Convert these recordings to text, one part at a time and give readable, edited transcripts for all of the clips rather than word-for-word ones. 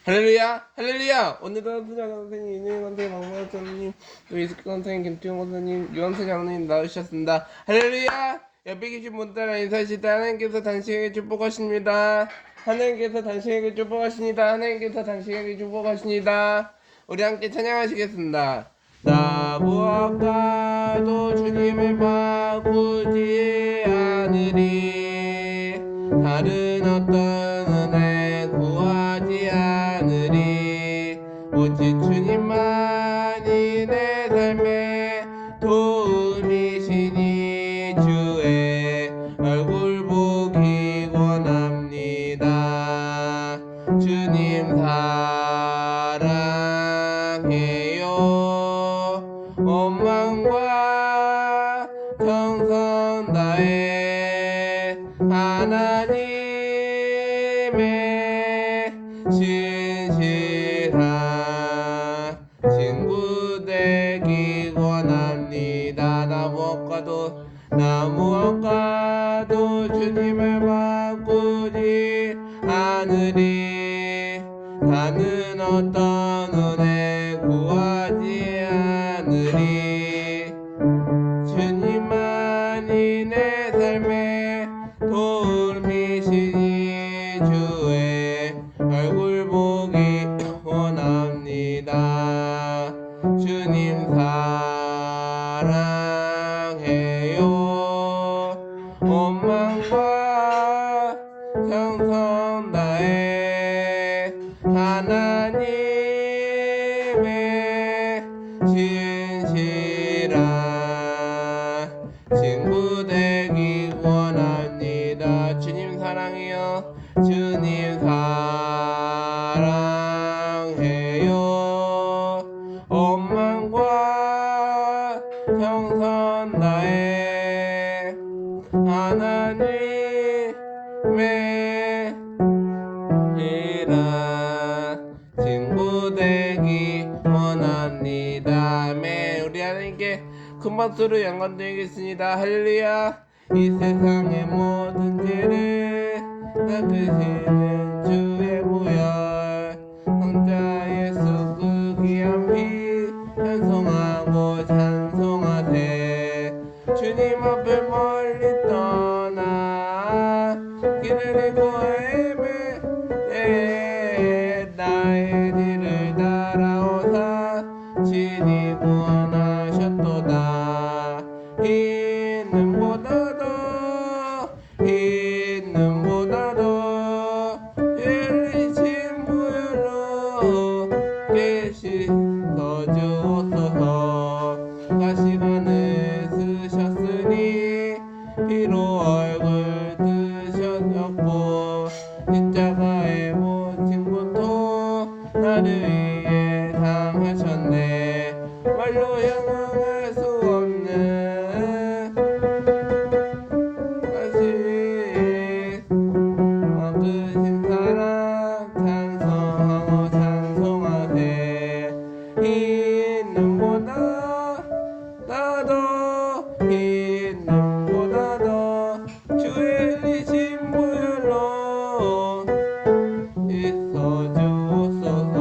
할렐루야, 할렐루야. 오늘은 수장 선생님, 이은영 선생님, 박명수 선생님, 또 이스크 선생님, 김태용 선생님, 유원수 장로님 나오셨습니다. 할렐루야. 옆에 계신 분들 인사하시다. 하나님께서 당신에게 축복하십니다. 하나님께서 당신에게 축복하십니다. 하나님께서 당신에게 축복하십니다. 우리 함께 찬양하시겠습니다. 나 무엇과도 주님을 바꾸지 않으리. 다른 어떤 은혜 구하지 않으리. 오직 주님만이 내 삶의 도움이시니 주의 얼굴 보기 원합니다. 주님 사랑해요. 온 마음과 정성 다해 하나님의 신실한 친구 되기 원합니다. 나 무엇과도 주님을 바꾸지 않으리. 다른 어떤 은혜 구하지 않으리. 주님만이 내 삶의 도움이시니 주의 얼굴 보기 원합니다. 주님 사랑해요. 온 마음과 정성 다해 하나님의 신실한 친구 되기 원합니다. 주님 사랑해요. 주님 사랑해요. 온 마음과 정성 다해 하나님의 친구 되기 원합니다. 아멘. 우리 하나님께 큰 박수로 영광 드리겠습니다. 할렐루야. 이 세상의 모든 죄를 닦으시는 주의 보혈 성자 예수 그 귀한 피 찬송하고 찬송하세. 주님 앞에 멀리 떠나 길을 잃고 헤매네. 나의 뒤를 따라오사 친히 구원하셨도다. 흰 눈보다도 흘리신 보혈로 깨씻어 주옵소서. 가시관을 쓰셨으니 피로 얼굴 드셨었고 십자가의 모진 고통 나를 위해 당하셨네. 말로 형용할 수 없는 크신 사랑 찬송하고 찬송하세. 흰 눈보다도 주의 흘리신 보혈로 있어 주옵소서.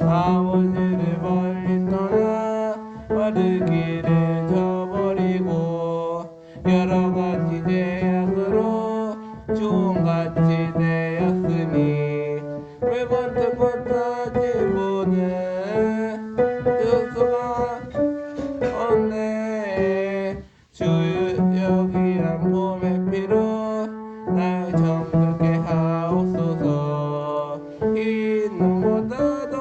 아버지를 멀리 떠나 바르기를 저버리고 여러가지 죄악으로 주홍같이 되었으니 물건트 못하지 보는 수가 없네. 주 여기한 봄의 피로 날 정결케 하옵소서. 흰 눈보다도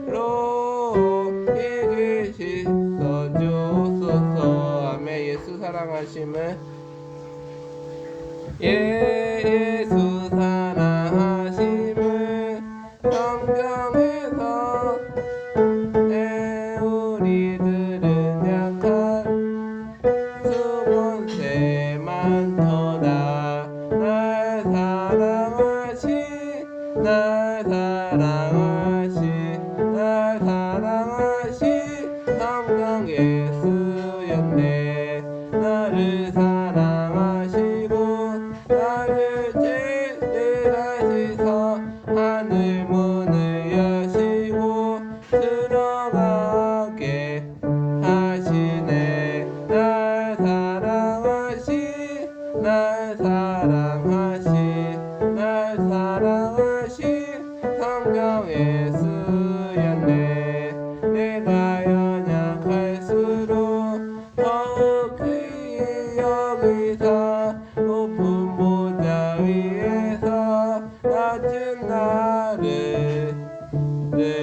로 이기시서 주옵소서. 아멘. 예수 사랑하심을 예수 사랑하심을 성경에서 우리들은 약한 수본새 많도다. 날 사랑하신 성령 예수였네. 나를 사랑하신 날 사랑하신 날 사랑하신 성경에 쓰였네. 내가 연약할수록 더욱 그의 여기사 높은 보좌 위에서 낮은 나를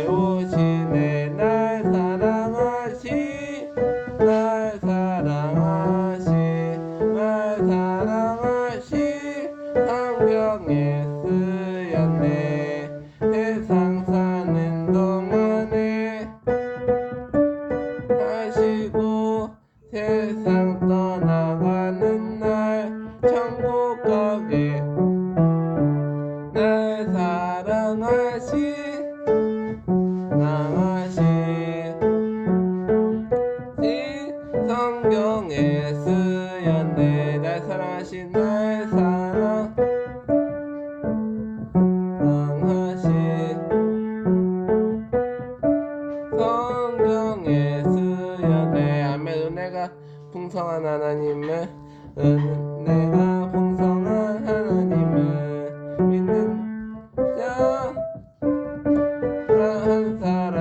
오시네. 날 사랑하신 날 사랑하신 날 사랑하신 성경에 쓰였네. 세상 사는 동안에 하시고 세상 떠나가는 날 천국 가게 날 사랑하신 성경에 쓰였네. 날 사랑하신 날 사랑하신 성경에 쓰였네. 아멘. 은혜가 풍성한 하나님을 은혜가 풍성한 하나님을 믿는 자 한 사람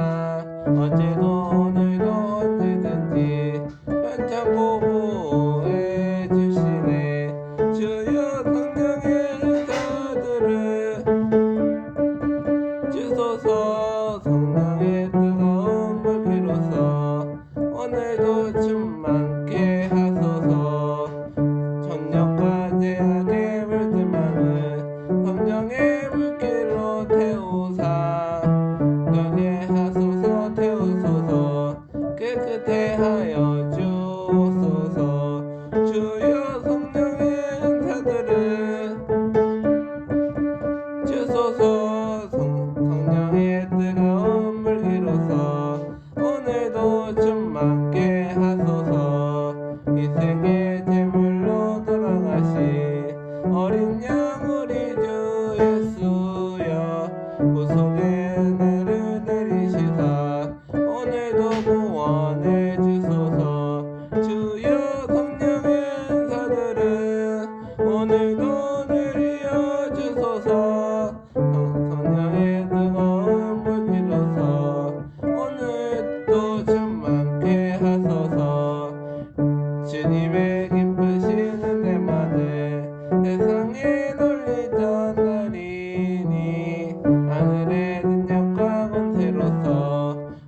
어제도 오늘도 언제든지 편찮고 보호해 주시네. 주여 성령의 은사들을 주소서. 성령의 뜨거운 불길로서 오늘도 충만케 하소서. 전력과 제약에 물들만은 성령의 불길로 태우사 여기에 하소서. 태우소서. 깨끗해 하여 주소서. 주여 성령의 은사들을 주소서. 성령의 뜨거운 불길로서 오늘도 충만케 하소서. 이 세계 제물로 돌아가신 어린 양 우리 주 예수여 구속의 은혜를 내리시사 오늘도 구원해 주소서. 주여 성령의 은사들을 오늘도 내려 주소서. 성령의 뜨거운 불길로서 오늘도 충만케 하소서. 주님의 기쁘신 은혜만을 세상에 널리 전하리니 하늘의 능력과 권세로서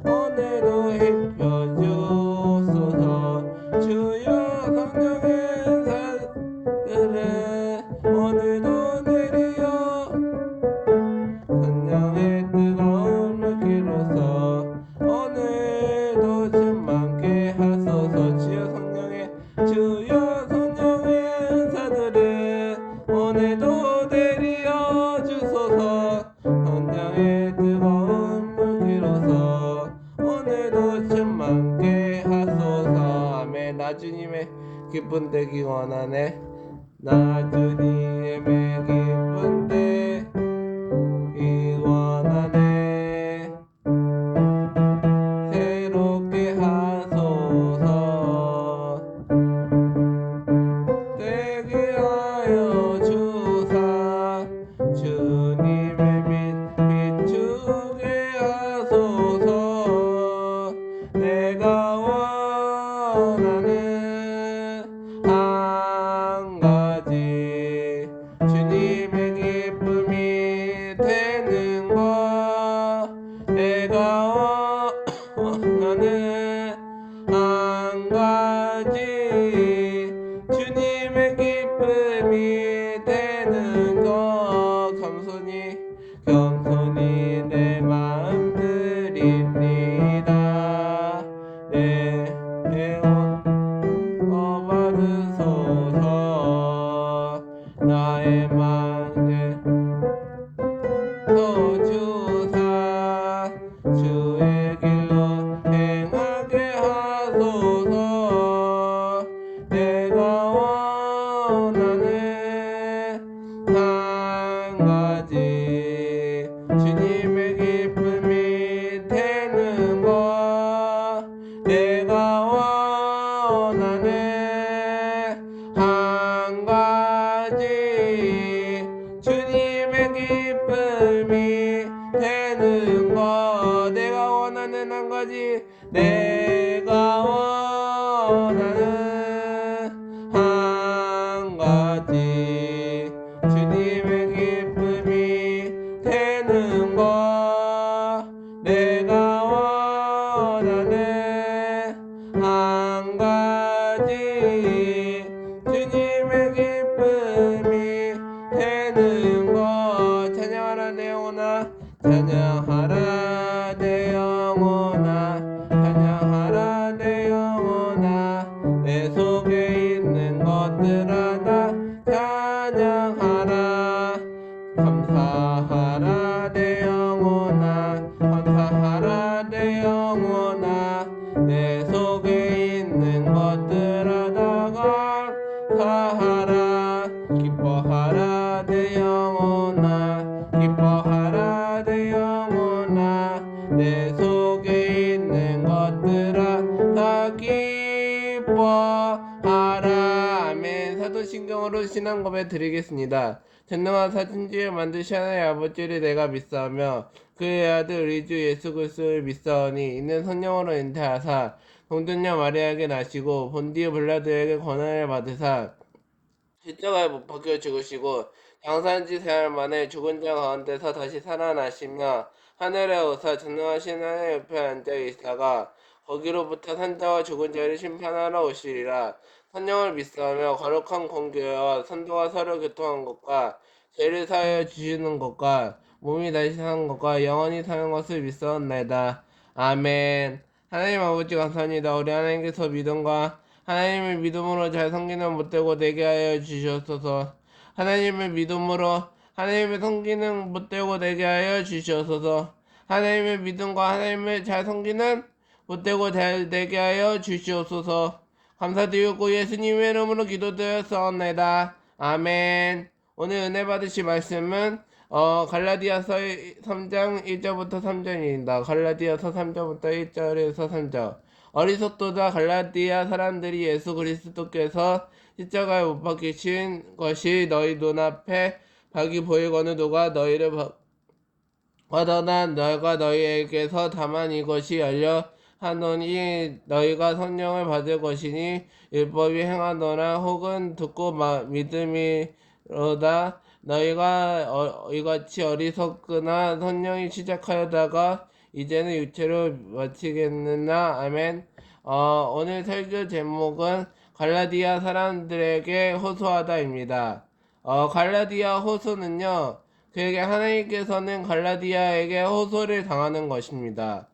오늘도 힘써 주소서. 주여 성령의 은사들을 오늘도 내리어 성령의 뜨거운 불길로서 오늘도 충만케 하소서. 주여 성령의 은사들을 오늘도 내리어 주소서. 성령의 뜨거운 불길로서 오늘도 충만케 하소서. 아멘. 나 주님의 기쁜 되기 원하네. 나 주님의 기쁜 되기 원하네. 새롭게 하소서. 되게 하여 주사 주님의 빛 비추게 하소서. 내가 원하는 한 가지 주님의 기쁨이 되는 것. 내가 원하는 한 가지 주님의 기쁨이 되는 것. 겸손히 내 마음 드립니다. 내 영혼 받으소서. 나의 마음에 주사 주의 길로 행하게 하소서. 내가 원하는 한 가지 주님의 기쁨이 되는 것. 내가 원하는 한 가지 거지 주님의 기쁨이 되는 거 내가 원하는 한 가지 내가 원하는 한 가지 주님의 기쁨이 되는 거 내가 원하는 한 가지 주님의 기쁨이 되는 거 찬양하라 내 영혼아 찬양하라 내 영혼아 찬양하라 내 영혼아 내 속에 있는 것들아 다 찬양하라 감사하라 내 영혼아 감사하라 내 영혼아 내 속에 있는 것들아 다 감사하라 기뻐하라 내 영혼아 기뻐하라 내 영혼아 내 속에 있는 것들아 다 기뻐하라 아멘. 사도신경으로 신앙 고백 드리겠습니다. 전능한 사진지를 만드신 하나님 아버지를 내가 믿사오며 그의 아들 우리 주 예수 그리스도를 믿사오니 이는 성령으로 잉태하사 동정녀 마리아에게 나시고 본디오 빌라도에게 권한을 받으사 십자가에 못 박혀 죽으시고 장사한지 3일 만에 죽은 자 가운데서 다시 살아나시며 하늘에 오사 전능하신 하나님 옆에 앉아 계시다가 거기로부터 산자와 죽은 자를 심판하러 오시리라. 성령을 믿사오며 거룩한 공교회와 선도가 서로 교통한 것과 죄를 사하여 주시는 것과 몸이 다시 사는 것과 영원히 사는 것을 믿사옵나이다. 아멘. 하나님 아버지 감사합니다. 우리 하나님께서 믿음과 하나님을 믿음으로 잘 섬기는 못되고 되게 하여 주시옵소서. 하나님을 믿음으로 하나님을 섬기는 못되고 되게 하여 주시옵소서. 하나님의 믿음과 하나님을 잘 섬기는 못되고 잘 되게 하여 주시옵소서. 감사드리고 예수님의 이름으로 기도드렸사옵나이다. 아멘. 오늘 은혜 받으실 말씀은 갈라디아서 3장 1절부터 3절입니다. 갈라디아서 3절부터 1절에서 3절. 어리석도다 갈라디아 사람들이 예수 그리스도께서 십자가에 못 박히신 것이 너희 눈앞에 박이 보이거늘 누가 너희를 받아나 너희가 너희에게서 다만 이것이 열려 하노니 너희가 성령을 받을 것이니 율법이 행하노라 혹은 듣고 믿음이로다. 너희가 이같이 어리석거나 성령이 시작하여다가 이제는 육체로 마치겠느냐. 아멘. 오늘 설교 제목은 갈라디아 사람들에게 호소하다입니다. 갈라디아 호소는요, 그에게 하나님께서는 갈라디아에게 호소를 당하는 것입니다.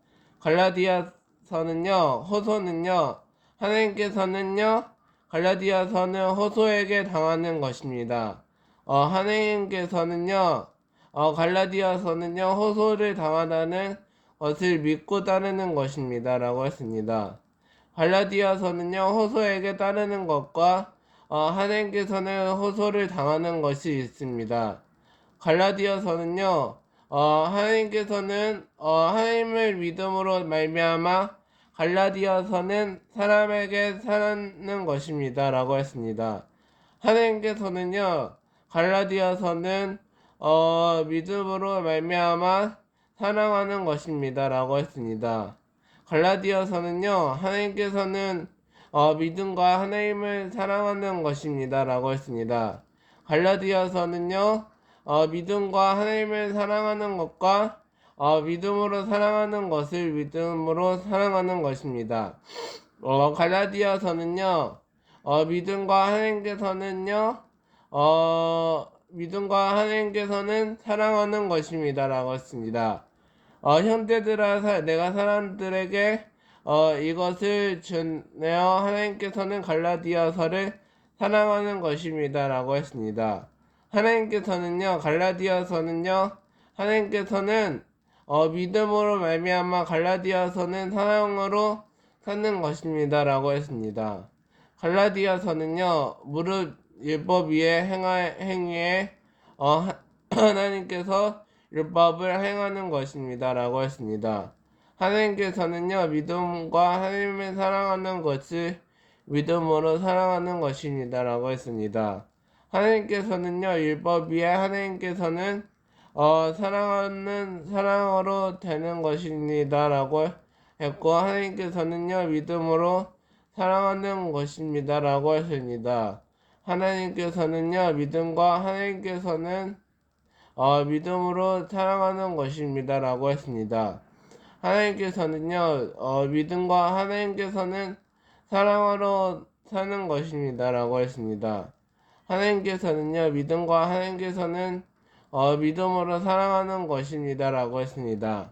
호소는요, 하나님께서는요, 갈라디아서는 호소에게 당하는 것입니다. 하나님께서는요, 갈라디아서는요, 호소를 당하다는 것을 믿고 따르는 것입니다. 라고 했습니다. 갈라디아서는요, 호소에게 따르는 것과 하나님께서는 호소를 당하는 것이 있습니다. 갈라디아서는요, 하나님께서는 하나님을 믿음으로 말미암아 갈라디아서는 사람에게 사는 것입니다. 라고 했습니다. 하나님께서는요, 갈라디아서는 믿음으로 말미암아 사랑하는 것입니다. 라고 했습니다. 갈라디아서는요, 하나님께서는 믿음과 하나님을 사랑하는 것입니다. 라고 했습니다. 갈라디아서는요, 믿음과 하나님을 사랑하는 것과 믿음으로 사랑하는 것을 믿음으로 사랑하는 것입니다. 갈라디아서는요, 믿음과 하나님께서는 사랑하는 것입니다. 라고 했습니다. 형제들아 내가 사람들에게 이것을 전하여 하나님께서는 갈라디아서를 사랑하는 것입니다. 라고 했습니다. 갈라디아서는요, 하나님께서는 믿음으로 말미암아 갈라디아서는 사랑으로 사는 것입니다. 라고 했습니다. 갈라디아서는요, 무릇 율법 위에 행위에 하나님께서 율법을 행하는 것입니다. 라고 했습니다. 하나님께서는요, 믿음과 하나님을 사랑하는 것을 믿음으로 사랑하는 것입니다. 라고 했습니다. 하나님께서는요, 율법 위에 하나님께서는 사랑하는 사랑으로 되는 것입니다라고 했고, 하나님께서는요, 믿음으로 사랑하는 것입니다라고 했습니다. 하나님께서는요, 믿음과 하나님께서는 믿음으로 사랑하는 것입니다라고 했습니다. 하나님께서는요, 믿음과 하나님께서는 사랑으로 사는 것입니다라고 했습니다. 하나님께서는요, 믿음과 하나님께서는 믿음으로 사랑하는 것입니다라고 했습니다.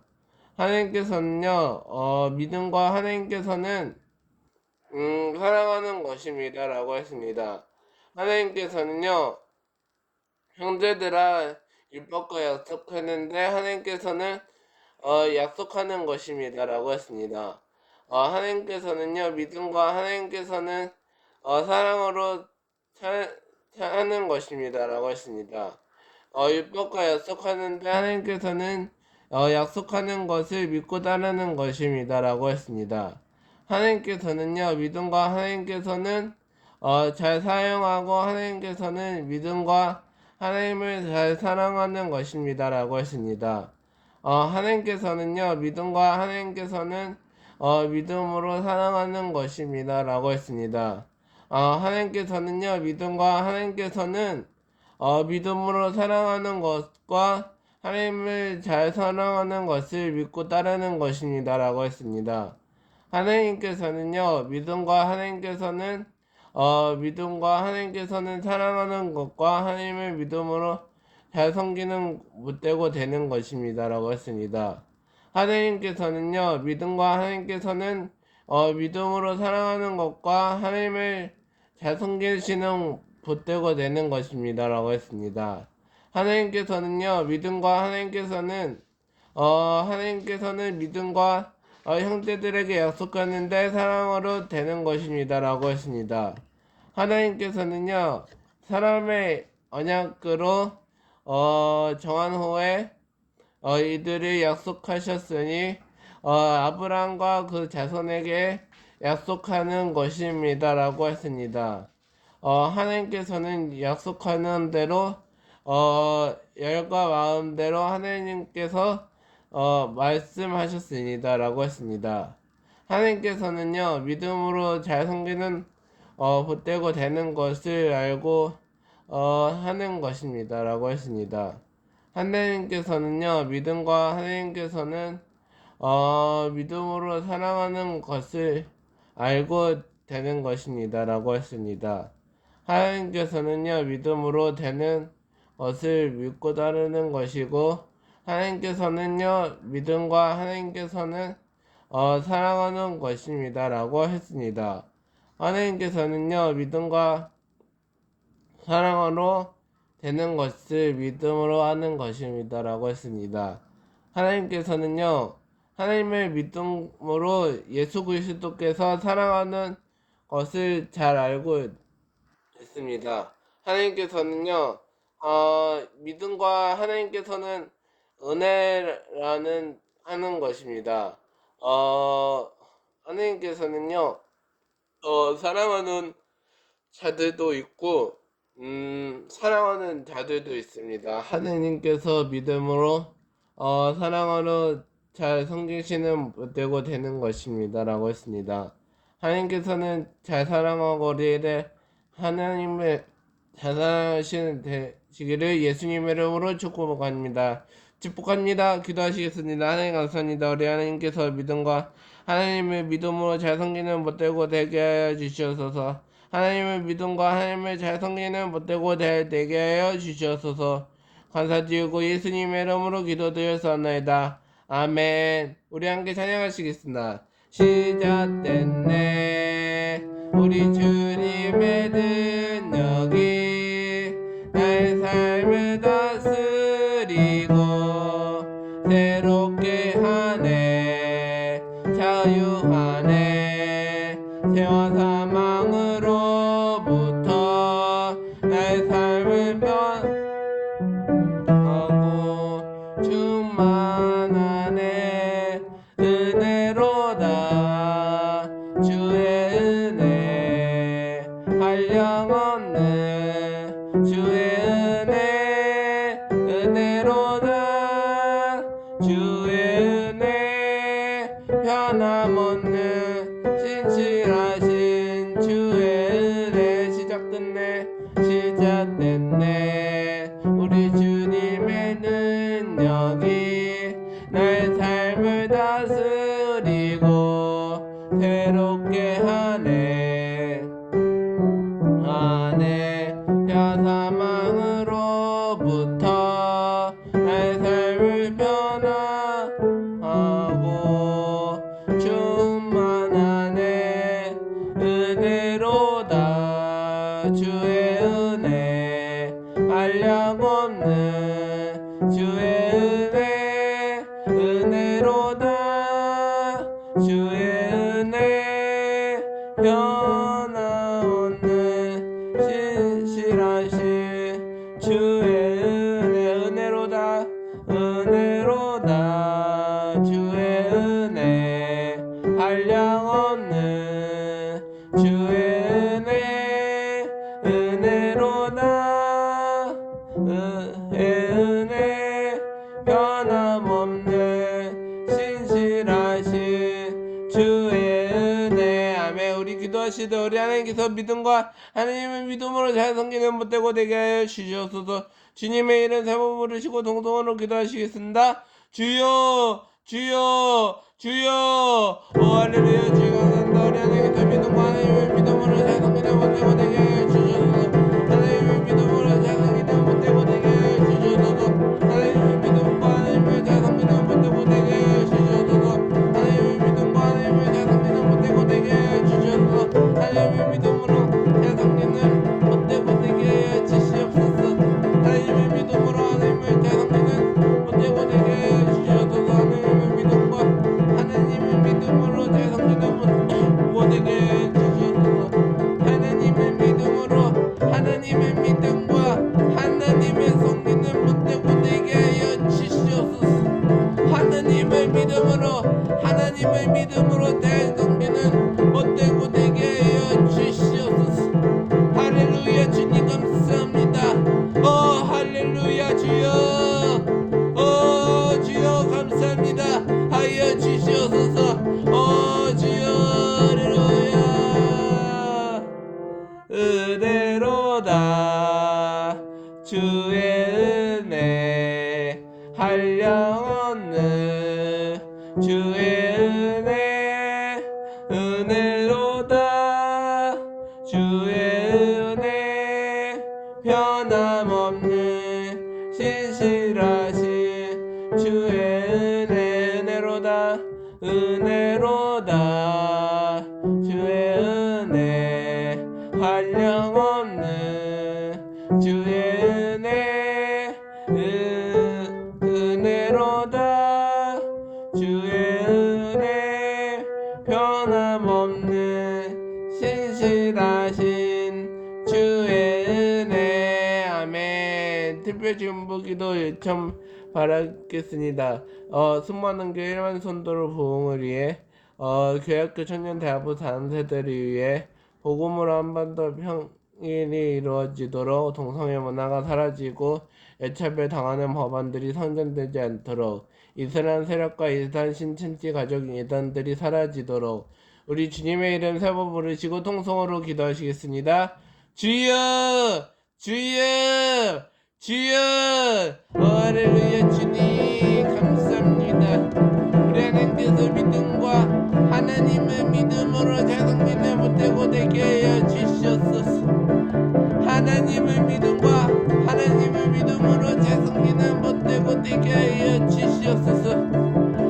하나님께서는요, 믿음과 하나님께서는 사랑하는 것입니다라고 했습니다. 하나님께서는요, 형제들아 율법과 약속했는데 하나님께서는 약속하는 것입니다라고 했습니다. 하나님께서는요, 믿음과 하나님께서는 사랑으로 하는 것입니다라고 했습니다. 율법과 약속하는데 하나님께서는 약속하는 것을 믿고 따르는 것입니다라고 했습니다. 하나님께서는요, 믿음과 하나님께서는 잘 사용하고 하나님께서는 믿음과 하나님을 잘 사랑하는 것입니다라고 했습니다. 하나님께서는요, 믿음과 하나님께서는 믿음으로 사랑하는 것입니다라고 했습니다. 하나님께서는요, 믿음과 하나님께서는 믿음으로 사랑하는 것과 하나님을 잘 사랑하는 것을 믿고 따르는 것입니다라고 했습니다. 하나님께서는요, 믿음과 하나님께서는 사랑하는 것과 하나님을 믿음으로 잘 섬기는 못되고 되는 것입니다라고 했습니다. 하나님께서는요, 믿음과 하나님께서는 믿음으로 사랑하는 것과 하나님을 잘 섬기시는 못되고 되는 것입니다라고 했습니다. 하나님께서는요, 믿음과 하나님께서는 믿음과 형제들에게 약속하는데 사랑으로 되는 것입니다라고 했습니다. 하나님께서는요, 사람의 언약으로 정한 후에 이들이 약속하셨으니 아브라함과 그 자손에게 약속하는 것입니다라고 했습니다. 하나님께서는 약속하는 대로 열과 마음대로 하나님께서 말씀하셨습니다라고 했습니다. 하나님께서는요, 믿음으로 잘 섬기는 보태고 되는 것을 알고 하는 것입니다라고 했습니다. 하나님께서는요, 믿음과 하나님께서는 믿음으로 사랑하는 것을 알고 되는 것입니다라고 했습니다. 하나님께서는요, 믿음으로 되는 것을 믿고 따르는 것이고, 하나님께서는요, 믿음과 하나님께서는 사랑하는 것입니다라고 했습니다. 하나님께서는요, 믿음과 사랑으로 되는 것을 믿음으로 하는 것입니다라고 했습니다. 하나님께서는요, 하나님의 믿음으로 예수 그리스도께서 사랑하는 것을 잘 알고 있습니다. 하나님께서는요, 믿음과 하나님께서는 은혜라는 하는 것입니다. 하나님께서는요, 사랑하는 자들도 있고, 사랑하는 자들도 있습니다. 하나님께서 믿음으로, 사랑으로 잘 섬기시는 못되고 되는 것입니다라고 했습니다. 하나님께서는 잘 사랑하고 우리를 하나님의 잘 사랑하시는 되시기를 예수님의 이름으로 축복합니다. 축복합니다. 기도하시겠습니다. 하나님 감사합니다. 우리 하나님께서 믿음과 하나님의 믿음으로 잘 섬기는 못되고 되게 하여 주시옵소서. 하나님의 믿음과 하나님을 잘 섬기는 못되고 되게 하여 주시옵소서. 감사드리고 예수님의 이름으로 기도드렸사옵나이다. 아멘. 우리 함께 찬양하시겠습니다. 시작됐네 우리 주님의 능력이 나의 삶을 다스리고 새롭게 하네 자유하네 죄와 사망으로부터 나의 삶을 변하고 충만하네 은혜로다 주의 은혜 한량없는 못됐네. 우리 주님의 능력이 나의 삶을 다스리고 새롭게 하네. 사망으로부터 나의 삶을 변화하고 충만하네. 은혜로다 주의 은혜, 한량없는 주의 은혜. 은혜로다 주의 은혜, 변함없는 신실하신 주의 은혜. 은혜로다 은혜로다 주의 은혜, 한량없는 주의 은혜. 은혜로다 은혜, 변함없는 신실하신 주의 은혜. 아멘. 우리 기도하시되 우리 하나님께서 믿음과 하나님의 믿음으로 잘 섬기는 못되고 되게 하여 주시옵소서. 주님의 이름 세 번 부르시고 동성으로 기도하시겠습니다. 주여 주여 주여. 오 할렐루야. 주여 감사합니다. 우리 하나님께서 믿음과 하나님의 믿음으로 잘 섬기는 못되고 되게 하여 주시옵소서. 하나님의 믿음으로 잘 섬기는 못되고 되게 하여 주시옵소서. 하나님의 믿음과 하나님을 잘 섬기는 못되고 되게 하여 주시옵소서. 하나님의 믿음과 하나님을 잘 섬기는 못되고 되게 하여 주시옵소서. 하나님의 믿음으로 잘 섬기는 못되고 되게 하여 주시옵소서. 하나님의 믿음으로 하나님을 잘 섬기는 못되고 되게 하여 주시옵소서. 하나님의 믿음과 하나님의 믿음으로 잘 섬기는 못되고 되게 하여 주시옵소서. 하나님의 믿음으로 하나님의 믿음과 하나님의 섬기는 못되고 되게 하여 주시옵소서. 하나님의 믿음으로 하나님의 믿음으로 잘 섬기는 못되고 되게 하여 주시옵소서. 할렐루야. 주님 감사합니다. 할렐루야. 주여 주여 감사합니다. 하여 주시옵소서. 주여 할렐루야. 은혜로다 주의 은혜, 한량없는 주의 은혜. 은혜로다 주의 은혜, 변함없는 신실하신 주의 은혜. 은혜로다 은혜로다 주의 은혜, 한량없는 주의 은혜. 은혜로다 주의 은혜, 변함없는 신실하신 주의 은혜. 아멘. 특별중보기도 요청 바라겠습니다. 수많은 교회 1만 성도를 부흥을 위해 교회학교 청년대학부 단세대를 위해 복음으로 한 번 더 평일이 이루어지도록 동성애 문화가 사라지고 애차별 당하는 법안들이 선정되지 않도록 이슬람 세력과 이슬람 신천지 가족 이단들이 사라지도록 우리 주님의 이름 세 번 부르시고 통성으로 기도하시겠습니다. 주여 주여 주여. 할렐루야. 주님 감사합니다. 우리 하나님께서 믿음과 하나님의 믿음으로 잘 섬기는 못되고 되게 하여 주시옵소서. 하나님의 믿음과 하나님의 믿음으로 잘 섬기는 못되고 되게 하여 주시옵소서.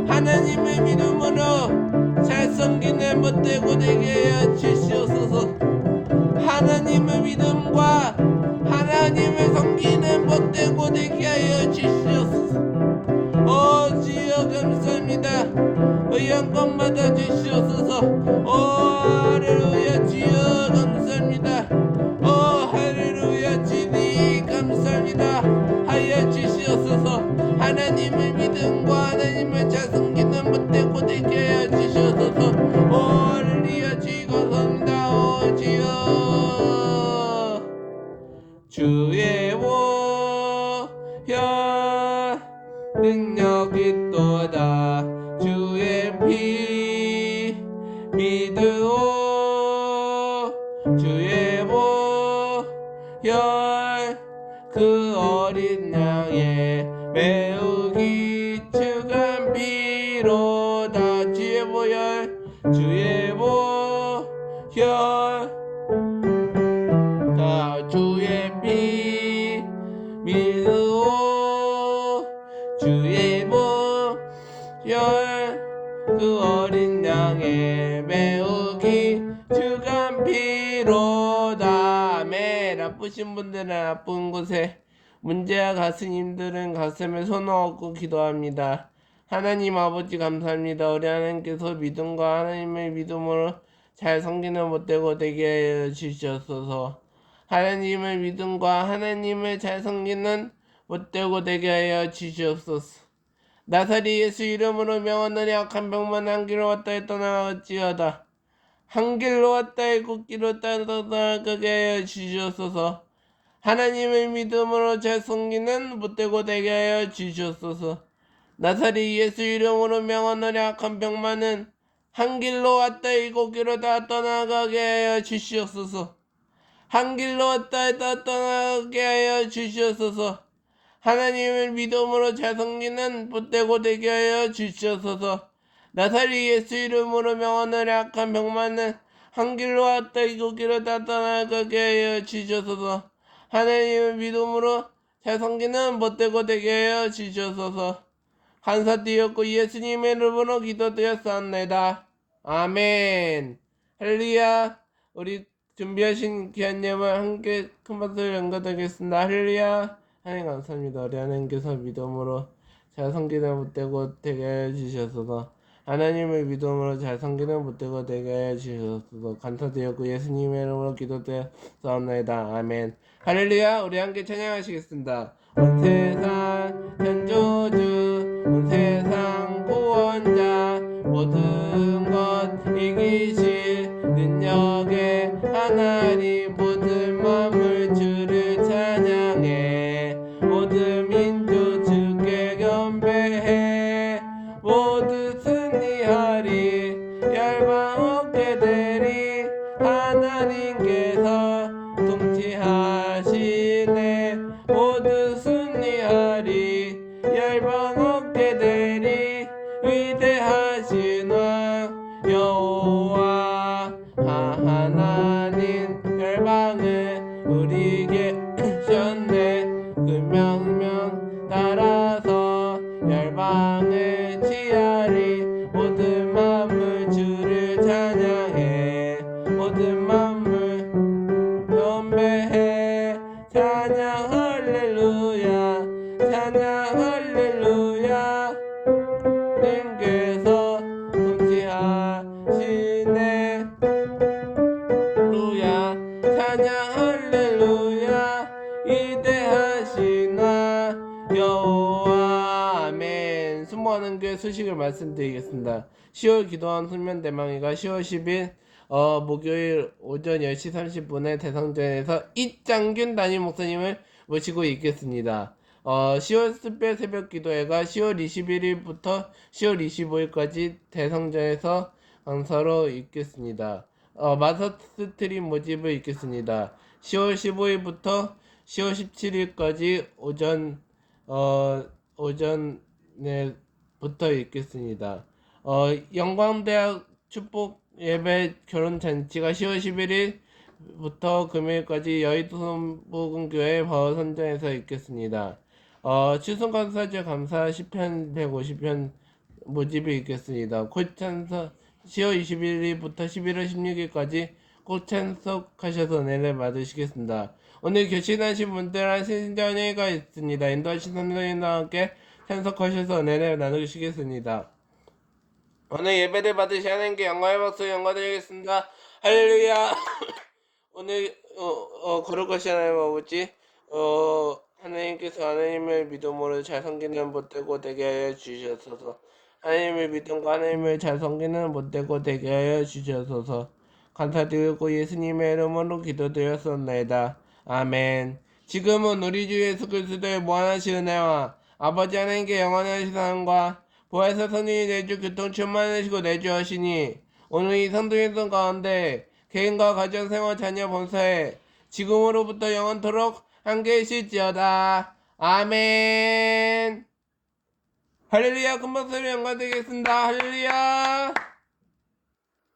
하나님의 믿음으로 잘 섬기는 못되고 되게 하여 주시옵소서. 하나님의 믿음과 하나님을 섬기는 못되고 되게 하여 주시옵소서. 주여 감사합니다. 영광 받아 주시옵소서. 할렐루야. 주여 감사합니다. 할렐루야. 주님 감사합니다. 하여 주시옵소서. 하나님의 믿음과 하나님을 잘 섬기는 못되고 되게 하여 주시옵소서. 할렐루야. 주님 감사합니다. 주여 주의 보혈 능력이 또다 주의 피 믿으오. 주의 보혈 그 어린 양의 매우 기축한 피로다. 주의 보혈 주의 보혈 다 주의 피 믿으오. 주의 보혈 그 어린 양의 매우 기축한 피로다. 아멘. 아프신 분들은 아픈 곳에, 문제와 가슴님들은 가슴에 손을 얹고 기도합니다. 하나님 아버지 감사합니다. 우리 하나님께서 믿음과 하나님의 믿음으로 잘 섬기는 못되고 되게 하여 주시옵소서. 하나님의 믿음과 하나님을 잘 섬기는 못되고 되게 하여 주시옵소서. 나사리 예수 이름으로 명하노니 악한 병만 한 길로 왔다 떠나갈지어다. 한 길로 왔다 일곱 길로 떠나가게 하여 주시옵소서. 하나님의 믿음으로 잘 섬기는 못되고 되게 하여 주시옵소서. 나사리 예수 이름으로 명하노니 악한 병만은 한 길로 왔다 일곱 길로 다 떠나가게 하여 주시옵소서. 한 길로 왔다 떠나게 하여 주시옵소서. 하나님을 믿음으로 잘 섬기는 못되고 되게 하여 주시옵소서. 나사리 예수 이름으로 명하노니 악한 병만은 한 길로 왔다 일곱 길로 다 떠나가게 하여 주시옵소서. 하나님을 믿음으로 잘 섬기는 못되고 되게 하여 주시옵소서. 감사드렸고 예수님의 이름으로 기도드렸사옵나이다. 아멘. 할렐루야. 우리 준비하신 귀한 예물 함께 큰 박수를 연거드리겠습니다. 할렐루야. 하나님 감사합니다. 우리 하나님께서 믿음으로 잘 섬기는 못되고 되게 하여 주셔서, 하나님을 믿음으로 잘 섬기는 못되고 되게 하여 주셔서 감사드렸고 예수님의 이름으로 기도드렸사옵나이다. 아멘. 할렐루야. 우리 함께 찬양하시겠습니다. 온 세상 창조주, 온 세상 구원자, 모든 것 이기실 능력의 하나님, 모든 만물 주를 찬양해. 모든 민족 주께 경배해. 모두 승리하리, 열방 없게 되리. 하나님께서 통치하시네. 모두 승리하리, 열방 없게 되리. 위대하신 왕 여호와 하나님, 열방을 우리에게 주셨네. 그 명령 따라서 열방을 취하리. 모든 만물 주를 찬양해. 모든 만물 경배해. 찬양 할렐루야, 찬양 할렐루야. 님께서 통치하시네. 루야, 찬양 할렐루야. 위대하신 왕 여호와. 아멘. 수모하는 교회 소식을 말씀드리겠습니다. 10월 기도원 훈련 대망이가 10월 10일 목요일 오전 10시 30분에 대성전에서 이장균 담임 목사님을 모시고 있겠습니다. 10월 특별 새벽 기도회가 10월 21일부터 10월 25일까지 대성전에서 강사로 있겠습니다. 마서 스트림 모집을 있겠습니다. 10월 15일부터 10월 17일까지 오전에부터 있겠습니다. 영광대학 축복 예배 결혼 잔치가 10월 11일부터 금요일까지 여의도 복음교회 바워선전에서 있겠습니다. 추승감사절 감사 10편 150편 모집이 있겠습니다. 곧 찬석 10월 21일부터 11월 16일까지 꼭 참석하셔서 은혜를 받으시겠습니다. 오늘 교신하신 분들은 신전회가 있습니다. 인도하신 선생님과 함께 참석하셔서 은혜를 나누시겠습니다. 오늘 예배를 받으신 하나님께 영광의 박수 영광드리겠습니다. 할렐루야. 오늘 거룩하신 하나님 아버지, 하나님께서 하나님을 믿음으로 잘 섬기는 못되고 되게 하여 주셔서, 하나님의 믿음과 하나님을 잘 섬기는 못되고 되게 하여 주셔서 감사드리고 예수님의 이름으로 기도드렸습니다. 아멘. 지금은 우리 주 예수 그리스도의 무한하신 은혜와 아버지 하나님께 영원하신 사랑과 부활사 성령이 내주 교통 충만하시고 내주하시니, 오늘 이 성도인들 가운데 개인과 가정생활 자녀 범사에 지금으로부터 영원토록 함께 계실지어다. 아멘. 할렐루야. 금박소리 연관되겠습니다. 할렐루야.